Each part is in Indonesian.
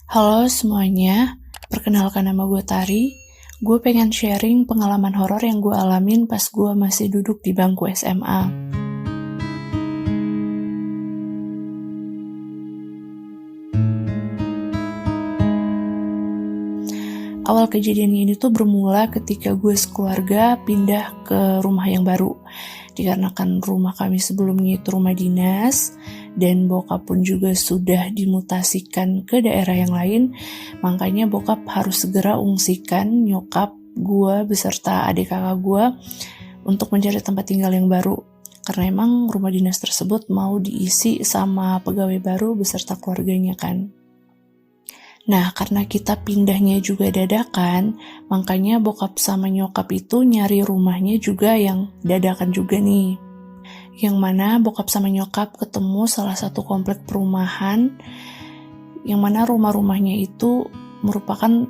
Halo semuanya, perkenalkan nama gue Tari. Gue pengen sharing pengalaman horor yang gue alamin pas gue masih duduk di bangku SMA. Awal kejadian ini tuh bermula ketika gue sekeluarga pindah ke rumah yang baru. Dikarenakan rumah kami sebelumnya itu rumah dinas, dan bokap pun juga sudah dimutasikan ke daerah yang lain, makanya bokap harus segera ungsikan nyokap gue beserta adik kakak gue untuk mencari tempat tinggal yang baru. Karena emang rumah dinas tersebut mau diisi sama pegawai baru beserta keluarganya kan. Nah, karena kita pindahnya juga dadakan, makanya bokap sama nyokap itu nyari rumahnya juga yang dadakan juga nih. Yang mana bokap sama nyokap ketemu salah satu komplek perumahan, yang mana rumah-rumahnya itu merupakan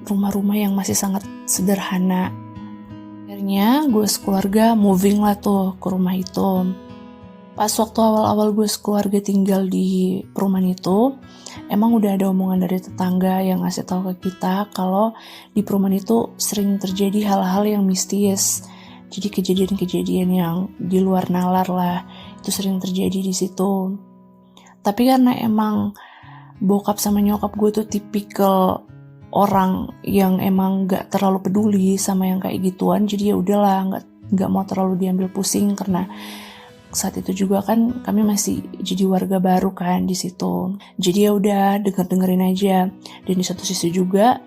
rumah-rumah yang masih sangat sederhana. Akhirnya gue sekeluarga moving lah tuh ke rumah itu. Pas waktu awal-awal gue sekeluarga tinggal di perumahan itu, emang udah ada omongan dari tetangga yang ngasih tahu ke kita kalau di perumahan itu sering terjadi hal-hal yang mistis. Jadi kejadian-kejadian yang di luar nalar lah, itu sering terjadi di situ. Tapi karena emang bokap sama nyokap gue tuh tipikal orang yang emang gak terlalu peduli sama yang kayak gituan, jadi ya udahlah, nggak mau terlalu diambil pusing karena saat itu juga kan kami masih jadi warga baru kan di situ. Jadi ya udah dengerin aja. Dan di satu sisi juga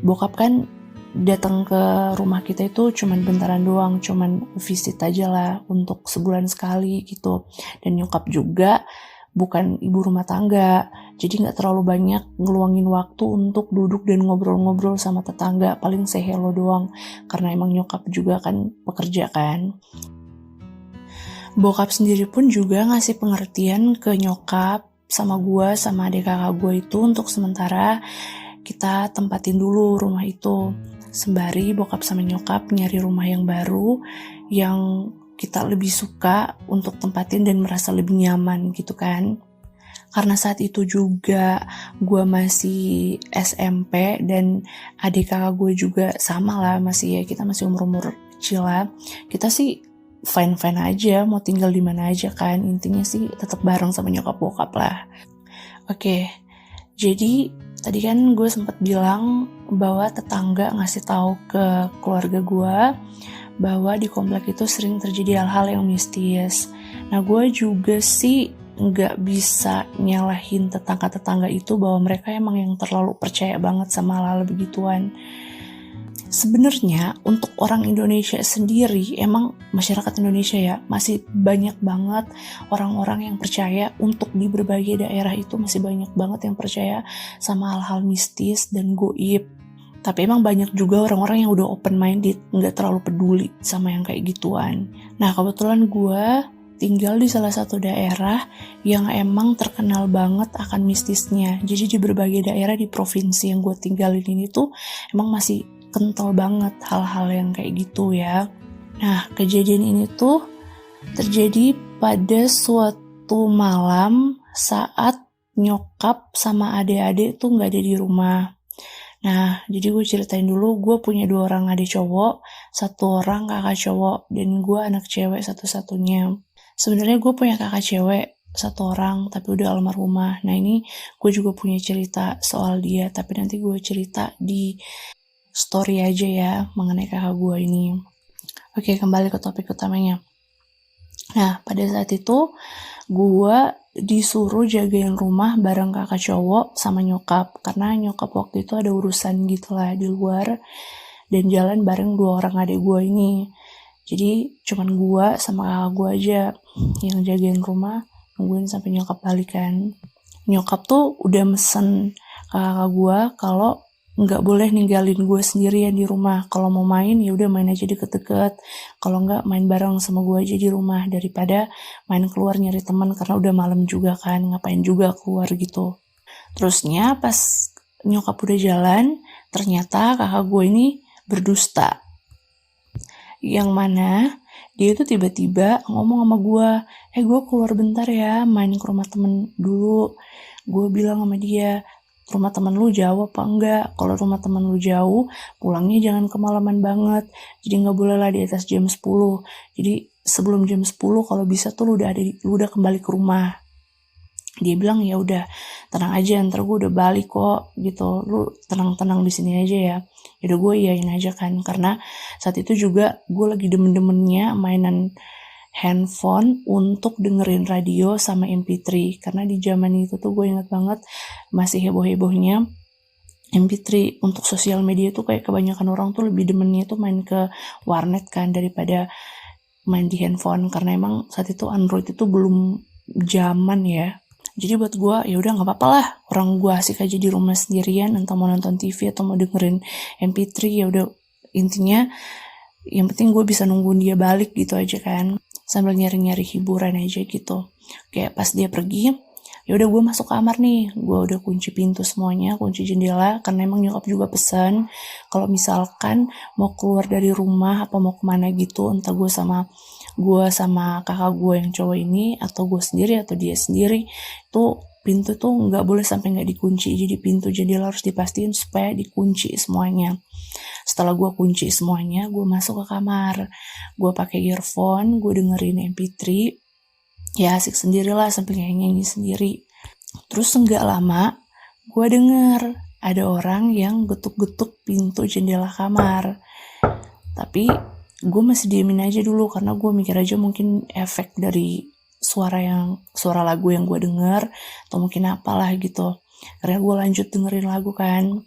bokap kan datang ke rumah kita itu cuman bentaran doang, cuman visit aja lah untuk sebulan sekali gitu. Dan nyokap juga bukan ibu rumah tangga, jadi nggak terlalu banyak ngeluangin waktu untuk duduk dan ngobrol-ngobrol sama tetangga, paling say hello doang karena emang nyokap juga kan pekerja kan. Bokap sendiri pun juga ngasih pengertian ke nyokap sama gue sama adik kakak gue itu untuk sementara kita tempatin dulu rumah itu. Sembari bokap sama nyokap nyari rumah yang baru yang kita lebih suka untuk tempatin dan merasa lebih nyaman gitu kan. Karena saat itu juga gue masih SMP dan adik kakak gue juga sama lah, masih ya kita masih umur-umur kecil lah. Kita sih fine-fine aja, mau tinggal di mana aja kan, intinya sih tetap bareng sama nyokap bokap lah. Oke, jadi tadi kan gue sempat bilang bahwa tetangga ngasih tahu ke keluarga gue bahwa di komplek itu sering terjadi hal-hal yang mistis. Nah, gue juga sih nggak bisa nyalahin tetangga-tetangga itu bahwa mereka emang yang terlalu percaya banget sama hal-hal begituan. Sebenarnya untuk orang Indonesia sendiri, emang masyarakat Indonesia ya masih banyak banget orang-orang yang percaya untuk di berbagai daerah itu masih banyak banget yang percaya sama hal-hal mistis dan goib. Tapi emang banyak juga orang-orang yang udah open minded, nggak terlalu peduli sama yang kayak gituan. Nah kebetulan gue tinggal di salah satu daerah yang emang terkenal banget akan mistisnya. Jadi di berbagai daerah di provinsi yang gue tinggalin ini tuh emang masih kental banget hal-hal yang kayak gitu ya. Nah, kejadian ini tuh terjadi pada suatu malam saat nyokap sama adik-adik tuh gak ada di rumah. Nah, jadi gue ceritain dulu, gue punya 2 orang adik cowok, 1 orang kakak cowok, dan gue anak cewek satu-satunya. Sebenarnya gue punya kakak cewek 1 orang, tapi udah almarhumah. Nah, ini gue juga punya cerita soal dia, tapi nanti gue cerita di story aja ya mengenai kakak gue ini. Oke, kembali ke topik utamanya. Nah, pada saat itu gue disuruh jagain rumah bareng kakak cowok sama nyokap, karena nyokap waktu itu ada urusan gitulah di luar dan jalan bareng 2 orang adik gue ini. Jadi cuman gue sama kakak gue aja yang jagain rumah, nungguin sampai nyokap balik kan. Nyokap tuh udah mesen ke kakak gue kalau nggak boleh ninggalin gue sendirian di rumah. Kalau mau main ya udah main aja deket-deket. Kalau nggak main bareng sama gue aja di rumah daripada main keluar nyari teman karena udah malam juga kan, ngapain juga keluar gitu. Terusnya pas nyokap udah jalan, ternyata kakak gue ini berdusta. Yang mana dia tuh tiba-tiba ngomong sama gue, gue keluar bentar ya, main ke rumah temen dulu. Gue bilang sama dia, rumah temen lu jauh apa enggak. Kalau rumah temen lu jauh, pulangnya jangan kemalaman banget. Jadi nggak boleh lah di atas jam 10. Jadi sebelum jam 10 kalau bisa tuh lu udah kembali ke rumah. Dia bilang ya udah tenang aja, ntar gue udah balik kok gitu, lu tenang-tenang di sini aja ya. Yaudah gue iyain aja kan, karena saat itu juga gue lagi demen-demennya mainan handphone untuk dengerin radio sama MP3, karena di zaman itu tuh gue ingat banget masih heboh-hebohnya MP3 untuk sosial media tuh. Kayak kebanyakan orang tuh lebih demennya tuh main ke warnet kan daripada main di handphone, karena emang saat itu Android itu belum zaman ya. Jadi buat gue ya udah nggak apa-apa lah, orang gue asik aja di rumah sendirian, entah mau nonton TV atau mau dengerin MP3, ya udah intinya yang penting gue bisa nungguin dia balik gitu aja kan, sambil nyari-nyari hiburan aja gitu. Kayak pas dia pergi, ya udah gue masuk kamar nih, gue udah kunci pintu semuanya, kunci jendela, karena emang nyokap juga pesan kalau misalkan mau keluar dari rumah apa mau kemana gitu, entah gue sama kakak gue yang cowok ini, atau gue sendiri atau dia sendiri, tuh pintu tuh nggak boleh sampai nggak dikunci. Jadi pintu jendela harus dipastiin supaya dikunci semuanya. Setelah gue kunci semuanya, gue masuk ke kamar, gue pakai earphone, gue dengerin MP3, ya asik sendirilah sambil nyanyi sendiri. Terus nggak lama gue denger ada orang yang getuk-getuk pintu jendela kamar, tapi gue masih diemin aja dulu karena gue mikir aja mungkin efek dari suara lagu yang gue denger atau mungkin apalah gitu. Karena gue lanjut dengerin lagu kan.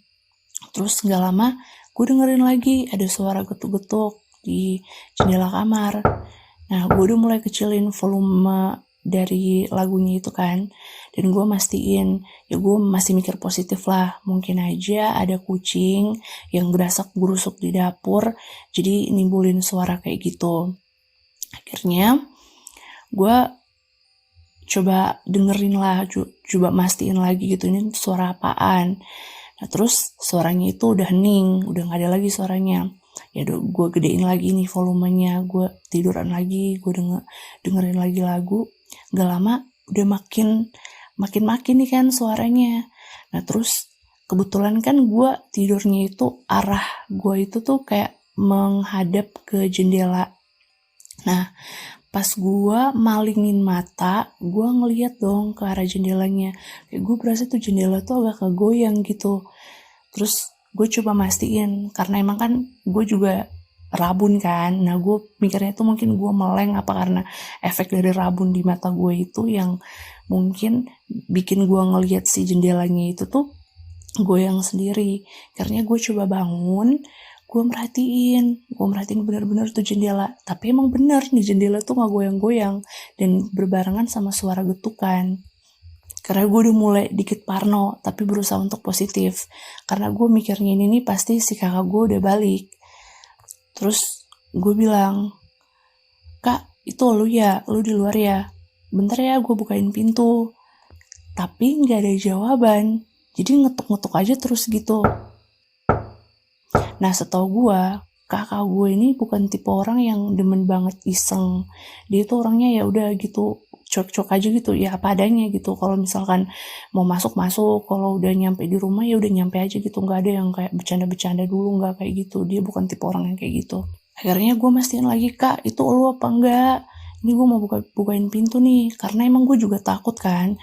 Terus nggak lama gue dengerin lagi ada suara getuk-getuk di jendela kamar. Nah gue udah mulai kecilin volume dari lagunya itu kan, dan gue mastiin, ya gue masih mikir positif lah, mungkin aja ada kucing yang gerasak gerusuk di dapur jadi nimbulin suara kayak gitu. Akhirnya gue coba dengerin lah, coba mastiin lagi gitu, ini suara apaan. Nah terus suaranya itu udah hening, udah gak ada lagi suaranya. Ya gue gedein lagi nih volumenya, gue tiduran lagi, gue dengerin lagi lagu. Gak lama udah makin nih kan suaranya. Nah terus kebetulan kan gue tidurnya itu arah gue itu tuh kayak menghadap ke jendela. Nah pas gue malingin mata, gue ngeliat dong ke arah jendelanya. Kayak gue berasa tuh jendela tuh agak kegoyang gitu. Terus gue coba mastiin, karena emang kan gue juga rabun kan. Nah gue mikirnya tuh mungkin gue meleng apa karena efek dari rabun di mata gue itu yang mungkin bikin gue ngeliat si jendelanya itu tuh goyang sendiri. Karena gue coba bangun, gue merhatiin benar-benar tuh jendela. Tapi emang benar nih jendela tuh gak goyang-goyang dan berbarengan sama suara getukan. Karena gue udah mulai dikit parno, tapi berusaha untuk positif. Karena gue mikirnya ini nih pasti si kakak gue udah balik. Terus gue bilang, "Kak, itu lu di luar ya? Bentar ya, gue bukain pintu." Tapi gak ada jawaban. Jadi ngetuk-ngetuk aja terus gitu. Nah setahu gue, kakak gue ini bukan tipe orang yang demen banget iseng. Dia tuh orangnya ya udah gitu, cuek-cuek aja gitu, ya apa adanya gitu. Kalau misalkan mau masuk, kalau udah nyampe di rumah ya udah nyampe aja gitu, nggak ada yang kayak bercanda-bercanda dulu, nggak kayak gitu. Dia bukan tipe orang yang kayak gitu. Akhirnya gue mastiin lagi, "Kak, itu lu apa enggak? Ini gue mau bukain pintu nih." Karena emang gue juga takut kan.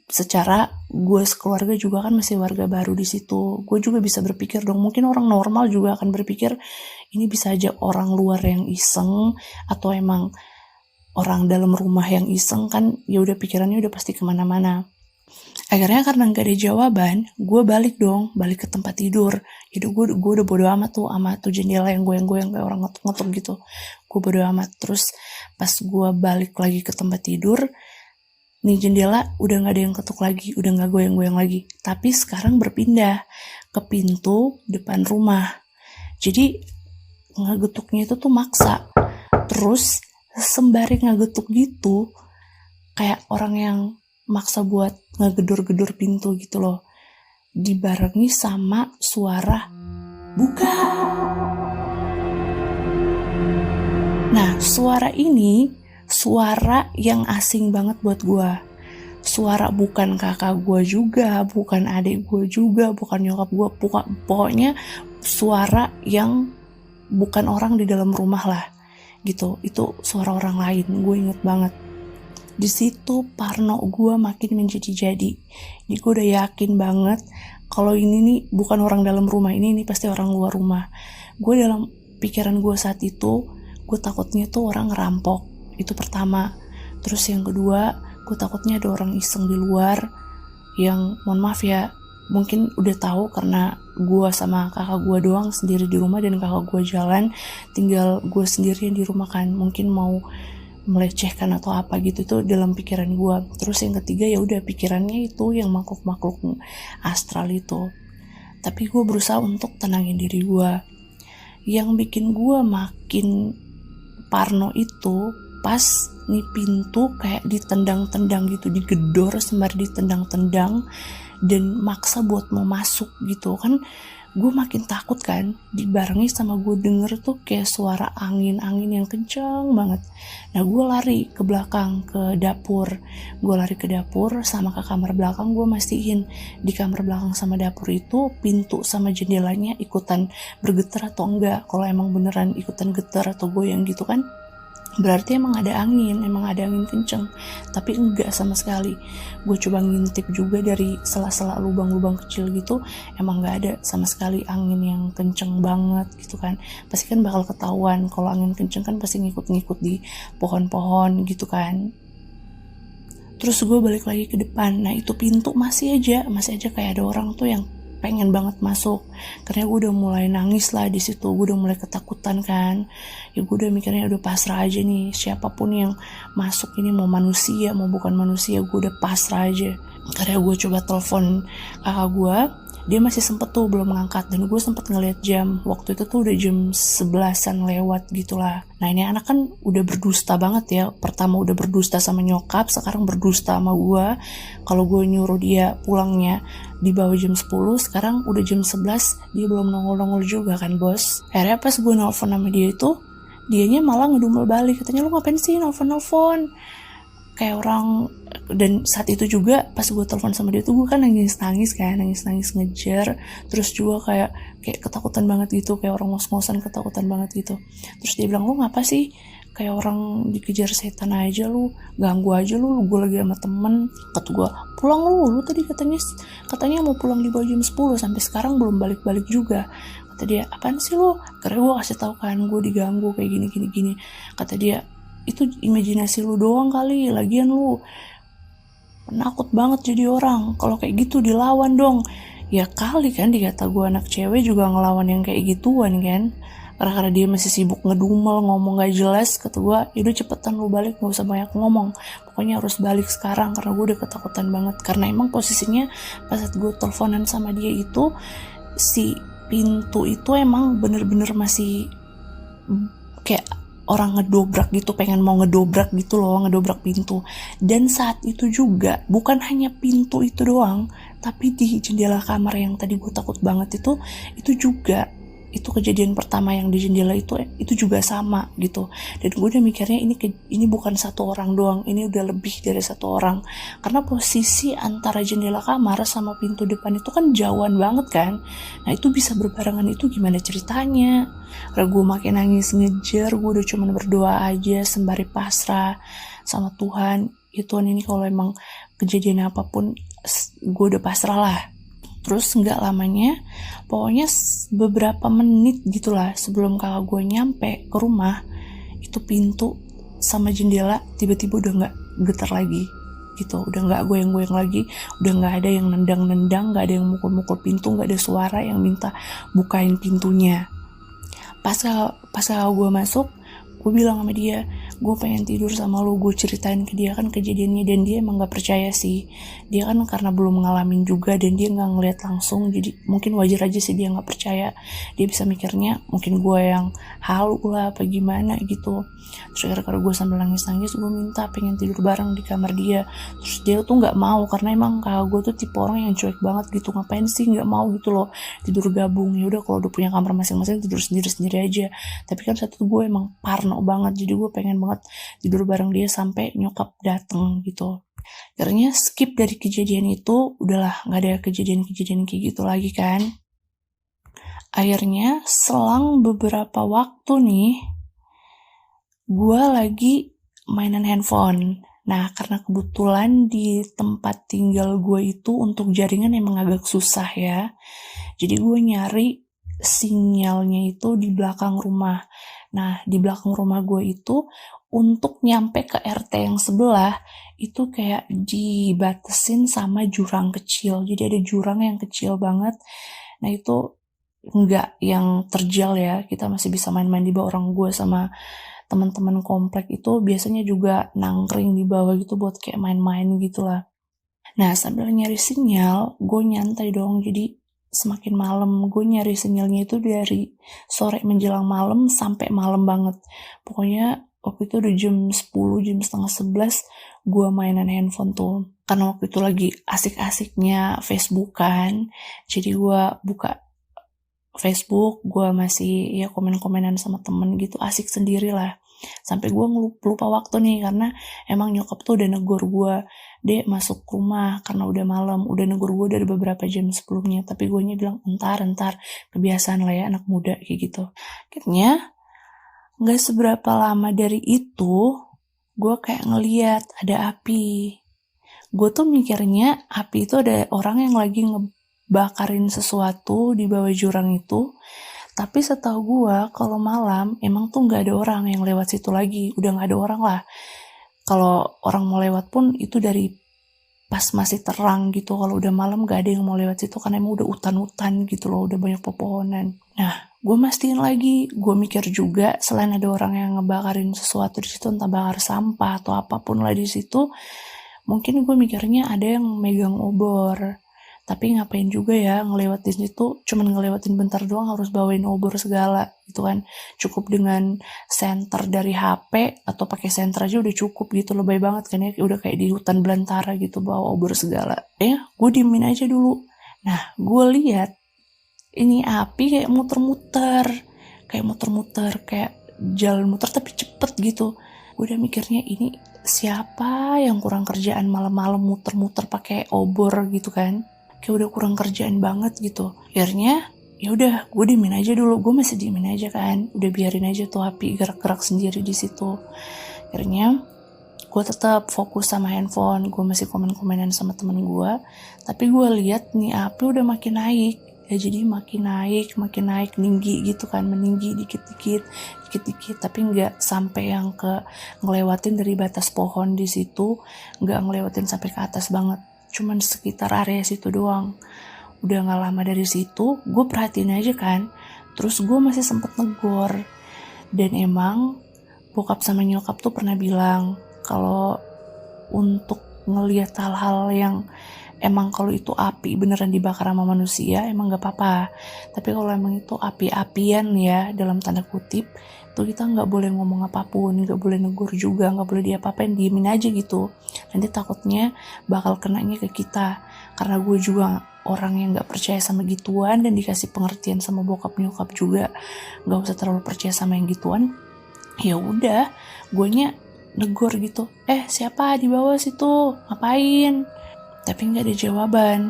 Secara gue sekeluarga juga kan masih warga baru di situ. Gue juga bisa berpikir dong, mungkin orang normal juga akan berpikir ini bisa aja orang luar yang iseng atau emang orang dalam rumah yang iseng kan, ya udah pikirannya udah pasti kemana-mana. Akhirnya karena nggak ada jawaban, gue balik ke tempat tidur. Jadi gue udah bodo amat tuh jendela yang goyang-goyang kayak orang ngetuk-ngetuk gitu. Gue bodo amat. Terus pas gue balik lagi ke tempat tidur, nih jendela udah gak ada yang ketuk lagi, udah gak goyang-goyang lagi. Tapi sekarang berpindah ke pintu depan rumah. Jadi ngegetuknya itu tuh maksa. Terus sembari ngegetuk gitu, kayak orang yang maksa buat ngegedor-gedor pintu gitu loh. Dibarengi sama suara buka. Nah suara ini suara yang asing banget buat gue. suara bukan kakak gue juga, bukan adik gue juga, bukan nyokap gue, pokoknya suara yang bukan orang di dalam rumah lah gitu. Itu suara orang lain, gue inget banget. Di situ parno gue makin menjadi-jadi. Jadi gue udah yakin banget kalau ini nih bukan orang dalam rumah, ini pasti orang luar rumah. Gue dalam pikiran gue saat itu, gue takutnya tuh orang ngerampok. Itu pertama. Terus yang kedua, gue takutnya ada orang iseng di luar yang, mohon maaf ya, mungkin udah tahu karena gue sama kakak gue doang sendiri di rumah dan kakak gue jalan, tinggal gue sendirian di rumah kan, mungkin mau melecehkan atau apa gitu. Tuh dalam pikiran gue. Terus yang ketiga ya udah pikirannya itu yang makhluk-makhluk astral itu. Tapi gue berusaha untuk tenangin diri gue. Yang bikin gue makin parno itu pas nih pintu kayak ditendang-tendang gitu, digedor sembari ditendang-tendang dan maksa buat mau masuk gitu kan. Gue makin takut kan, dibarengi sama gue denger tuh kayak suara angin-angin yang kencang banget. Nah gue lari ke belakang, ke dapur. Gue lari ke dapur sama ke kamar belakang. Gue mastiin di kamar belakang sama dapur itu pintu sama jendelanya ikutan bergetar atau enggak. Kalau emang beneran ikutan getar atau goyang gitu kan, berarti emang ada angin kenceng. Tapi enggak sama sekali. Gue coba ngintip juga dari sela-sela lubang-lubang kecil gitu, emang gak ada sama sekali angin yang kenceng banget gitu kan. Pasti kan bakal ketahuan kalau angin kenceng kan, pasti ngikut-ngikut di pohon-pohon gitu kan. Terus gue balik lagi ke depan. Nah itu pintu masih aja kayak ada orang tuh yang pengen banget masuk. Karena gue udah mulai nangis lah di situ, gue udah mulai ketakutan kan. Ya gue udah mikirnya udah pasrah aja nih, siapapun yang masuk ini, mau manusia mau bukan manusia, gue udah pasrah aja. Karena gue coba telepon kakak gue, dia masih sempet tuh belum ngangkat, dan gue sempet ngeliat jam, waktu itu tuh udah jam 11-an lewat gitulah. Nah ini anak kan udah berdusta banget ya, pertama udah berdusta sama nyokap, sekarang berdusta sama gue. Kalau gue nyuruh dia pulangnya di bawah jam 10, sekarang udah jam 11, dia belum nongol-nongol juga kan bos. Akhirnya pas gue nelfon sama dia itu, dianya malah ngedumel balik, katanya lu ngapain sih nelfon kayak orang. Dan saat itu juga pas gue telepon sama dia tuh gue kan nangis ngejar, terus juga kayak ketakutan banget gitu, kayak orang ngos-ngosan ketakutan banget gitu. Terus dia bilang, lu ngapa sih kayak orang dikejar setan aja, lu ganggu aja lu gue lagi sama temen. Kata gue, pulang lu tadi katanya mau pulang di bawah jam 10, sampai sekarang belum balik juga. Kata dia, apaan sih lu? Karena gue kasih tahu kan gue diganggu kayak gini. Kata dia, itu imajinasi lu doang kali, lagian lu penakut banget jadi orang, kalau kayak gitu dilawan dong. Ya kali kan, dikata gue anak cewek juga ngelawan yang kayak gituan kan. Karena dia masih sibuk ngedumel, ngomong gak jelas. Kata gue, yaudah cepetan lu balik, gak usah banyak ngomong, pokoknya harus balik sekarang. Karena gue udah ketakutan banget, karena emang posisinya pas saat gue teleponan sama dia itu, si pintu itu emang bener-bener masih kayak orang ngedobrak gitu, pengen mau ngedobrak gitu loh, ngedobrak pintu. Dan saat itu juga bukan hanya pintu itu doang, tapi di jendela kamar yang tadi gue takut banget itu juga, itu kejadian pertama yang di jendela itu juga sama gitu. Dan gue udah mikirnya ini bukan satu orang doang, ini udah lebih dari satu orang, karena posisi antara jendela kamar sama pintu depan itu kan jauhan banget kan. Nah itu bisa berbarengan, itu gimana ceritanya? Karena gue makin nangis ngejar, gue udah cuman berdoa aja sembari pasrah sama Tuhan. Ya Tuhan, ini kalau emang kejadian apapun gue udah pasrah lah. Terus gak lamanya, pokoknya beberapa menit gitulah sebelum kakak gue nyampe ke rumah, itu pintu sama jendela tiba-tiba udah gak getar lagi gitu, udah gak goyang-goyang lagi, udah gak ada yang nendang-nendang, gak ada yang mukul-mukul pintu, gak ada suara yang minta bukain pintunya. Pas kakak gue masuk, gue bilang sama dia, gue pengen tidur sama lo. Gue ceritain ke dia kan kejadiannya, dan dia emang gak percaya sih. Dia kan karena belum ngalamin juga, dan dia gak ngeliat langsung, jadi mungkin wajar aja sih dia gak percaya. Dia bisa mikirnya mungkin gue yang halu lah apa gimana gitu. Terus karena gue sambil nangis-nangis, gue minta pengen tidur bareng di kamar dia. Terus dia tuh gak mau, karena emang kakak gue tuh tipe orang yang cuek banget gitu. Ngapain sih gak mau gitu loh tidur gabung. Ya udah kalau udah punya kamar masing-masing tidur sendiri-sendiri aja. Tapi kan saat itu gue emang parno banget, jadi gue pengen banget tidur bareng dia sampai nyokap dateng gitu. Akhirnya skip dari kejadian itu, udahlah gak ada kejadian-kejadian kayak gitu lagi kan. Akhirnya selang beberapa waktu nih, gue lagi mainan handphone. Nah, karena kebetulan di tempat tinggal gue itu untuk jaringan emang agak susah ya. Jadi gue nyari sinyalnya itu di belakang rumah. Nah, di belakang rumah gue itu untuk nyampe ke RT yang sebelah itu kayak dibatasin sama jurang kecil. Jadi ada jurang yang kecil banget. Nah, itu enggak yang terjal ya. Kita masih bisa main-main di bawah. Orang gue sama teman-teman komplek itu biasanya juga nangkring di bawah gitu buat kayak main-main gitu lah. Nah, sambil nyari sinyal, gue nyantai dong. Jadi semakin malam, gue nyari sinyalnya itu dari sore menjelang malam sampai malam banget. Pokoknya waktu itu udah jam 10, jam setengah 11, gue mainan handphone tuh. Karena waktu itu lagi asik-asiknya Facebook kan. Jadi gue buka Facebook, gue masih ya komen-komenan sama temen gitu, asik sendiri lah. Sampai gue lupa waktu nih, karena emang nyokap tuh udah negur gue, Dek masuk rumah karena udah malam, udah negur gue dari beberapa jam sebelumnya. Tapi gue bilang entar, kebiasaan lah ya anak muda kayak gitu. Akhirnya gak seberapa lama dari itu, gue kayak ngeliat ada api. Gue tuh mikirnya api itu ada orang yang lagi bakarin sesuatu di bawah jurang itu. Tapi setahu gue kalau malam emang tuh gak ada orang yang lewat situ lagi, udah gak ada orang lah. Kalau orang mau lewat pun itu dari pas masih terang gitu. Kalau udah malam gak ada yang mau lewat situ karena emang udah hutan-hutan gitu loh, udah banyak pepohonan. Nah, gue mastiin lagi, gue mikir juga selain ada orang yang ngebakarin sesuatu di situ, entah bakar sampah atau apapun lah di situ, mungkin gue mikirnya ada yang megang obor. Tapi ngapain juga ya ngelewatin situ, cuman ngelewatin bentar doang harus bawain obor segala gitu kan. Cukup dengan senter dari HP atau pakai senter aja udah cukup gitu, lebay banget kan ya, udah kayak di hutan belantara gitu bawa obor segala. Ya, gue diemin aja dulu. Nah, gue lihat ini api kayak muter-muter, kayak jalan muter tapi cepet gitu. Gue udah mikirnya ini siapa yang kurang kerjaan malam-malam muter-muter pakai obor gitu kan. Kayak udah kurang kerjaan banget gitu. Akhirnya ya udah gue diemin aja dulu, gue masih diemin aja kan, udah biarin aja tuh api gerak-gerak sendiri di situ. Akhirnya gue tetap fokus sama handphone, gue masih komen-komenan sama temen gue. Tapi gue lihat nih api udah makin naik ya, jadi makin naik tinggi gitu kan, meninggi dikit-dikit, tapi nggak sampai yang ke ngelewatin dari batas pohon di situ, nggak ngelewatin sampai ke atas banget, cuman sekitar area situ doang. Udah gak lama dari situ, gue perhatiin aja kan, terus gue masih sempet negor. Dan emang bokap sama nyokap tuh pernah bilang kalau untuk ngelihat hal-hal yang emang kalau itu api beneran dibakar sama manusia emang gak apa-apa. Tapi kalau emang itu api-apian ya dalam tanda kutip, itu kita gak boleh ngomong apapun, gak boleh negur juga, gak boleh diapa-apain, diemin aja gitu. Nanti takutnya bakal kenanya ke kita. Karena gue juga orang yang gak percaya sama gituan, dan dikasih pengertian sama bokap nyokap juga gak usah terlalu percaya sama yang gituan. Ya udah, guenya negor gitu, siapa di bawah situ, ngapain? Tapi nggak ada jawaban,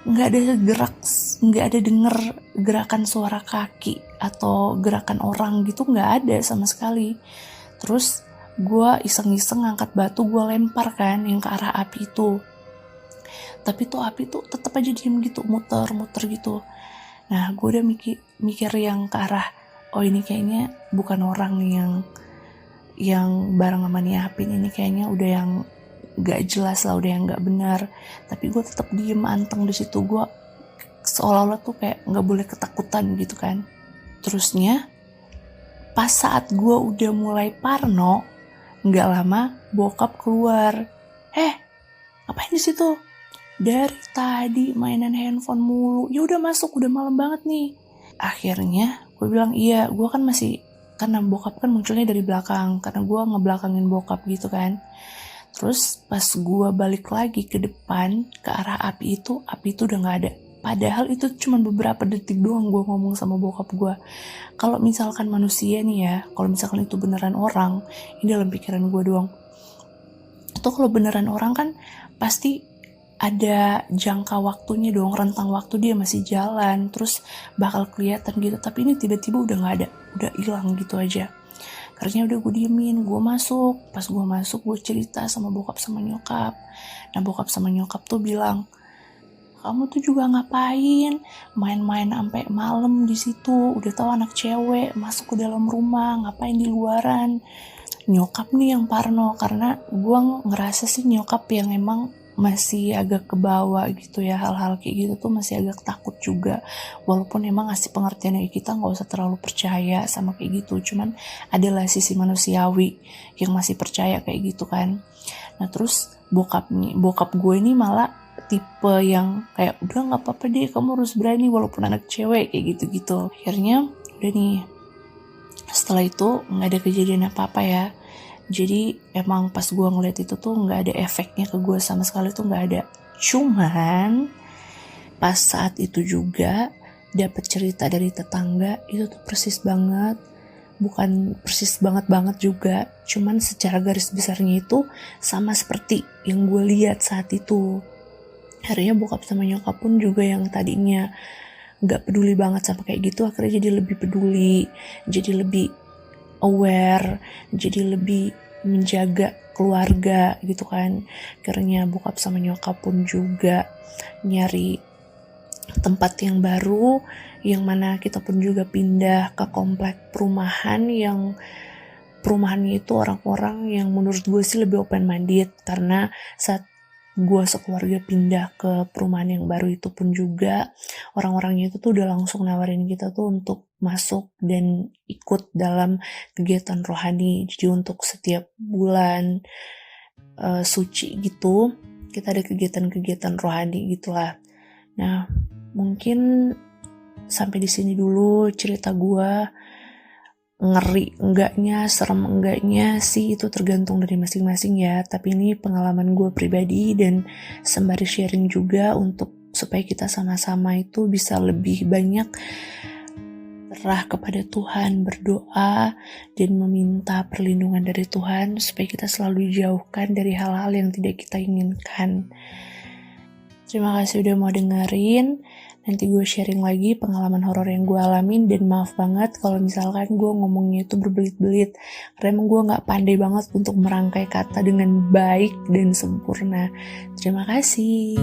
nggak ada gerak, nggak ada denger gerakan suara kaki atau gerakan orang gitu, nggak ada sama sekali. Terus gue iseng-iseng ngangkat batu, gue lempar kan yang ke arah api itu. Tapi tuh api tuh tetap aja diem gitu, muter-muter gitu. Nah, gue udah mikir yang ke arah, oh ini kayaknya bukan orang nih yang bareng sama nih api ini, kayaknya udah yang gak jelas lah, udah yang gak benar. Tapi gue tetap diem anteng di situ, gue seolah-olah tuh kayak nggak boleh ketakutan gitu kan. Terusnya pas saat gue udah mulai parno, nggak lama bokap keluar. Ngapain di situ? Dari tadi mainan handphone mulu. Ya udah masuk, udah malam banget nih. Akhirnya gue bilang iya, gue kan masih, karena bokap kan munculnya dari belakang, karena gue ngebelakangin bokap gitu kan. Terus pas gue balik lagi ke depan ke arah api itu udah gak ada. Padahal itu cuma beberapa detik doang gue ngomong sama bokap gue. Kalau misalkan manusia nih ya, kalau misalkan itu beneran orang, ini dalam pikiran gue doang, Itu kalau beneran orang kan pasti ada jangka waktunya dong, rentang waktu dia masih jalan, terus bakal kelihatan gitu. Tapi ini tiba-tiba udah nggak ada, udah hilang gitu aja. Akhirnya udah gue diemin, gue masuk. Pas gue masuk, gue cerita sama bokap sama nyokap. Nah bokap sama nyokap tuh bilang, kamu tuh juga ngapain main-main sampai malam di situ, udah tahu anak cewek masuk ke dalam rumah, ngapain di luaran. Nyokap nih yang parno, karena gue ngerasa sih nyokap yang emang masih agak kebawa gitu ya, hal-hal kayak gitu tuh masih agak takut juga, walaupun emang ngasih pengertiannya kita nggak usah terlalu percaya sama kayak gitu, cuman adalah sisi manusiawi yang masih percaya kayak gitu kan. Nah terus bokap gue ini malah tipe yang kayak udah nggak apa-apa deh, kamu harus berani walaupun anak cewek kayak gitu-gitu. Akhirnya udah nih, setelah itu nggak ada kejadian apa-apa ya. Jadi emang pas gue ngeliat itu tuh nggak ada efeknya ke gue sama sekali, tuh nggak ada. Cuman pas saat itu juga dapat cerita dari tetangga, itu tuh persis banget, bukan persis banget juga, cuman secara garis besarnya itu sama seperti yang gue lihat saat itu. Akhirnya bokap sama nyokap pun juga yang tadinya nggak peduli banget sama kayak gitu, akhirnya jadi lebih peduli, jadi lebih aware, jadi lebih menjaga keluarga gitu kan. Akhirnya bokap sama nyokap pun juga nyari tempat yang baru, yang mana kita pun juga pindah ke komplek perumahan yang perumahannya itu orang-orang yang menurut gue sih lebih open-minded, karena saat gue sekeluarga pindah ke perumahan yang baru itu pun juga orang-orangnya itu tuh udah langsung nawarin kita tuh untuk masuk dan ikut dalam kegiatan rohani. Jadi untuk setiap bulan suci gitu kita ada kegiatan-kegiatan rohani gitulah. Nah mungkin sampai di sini dulu cerita gue. Ngeri enggaknya, serem enggaknya sih itu tergantung dari masing-masing ya. Tapi ini pengalaman gue pribadi dan sembari sharing juga untuk supaya kita sama-sama itu bisa lebih banyak serah kepada Tuhan, berdoa dan meminta perlindungan dari Tuhan supaya kita selalu dijauhkan dari hal-hal yang tidak kita inginkan. Terima kasih udah mau dengerin. Nanti gue sharing lagi pengalaman horor yang gue alamin, dan maaf banget kalau misalkan gue ngomongnya itu berbelit-belit, karena emang gue gak pandai banget untuk merangkai kata dengan baik dan sempurna. Terima kasih.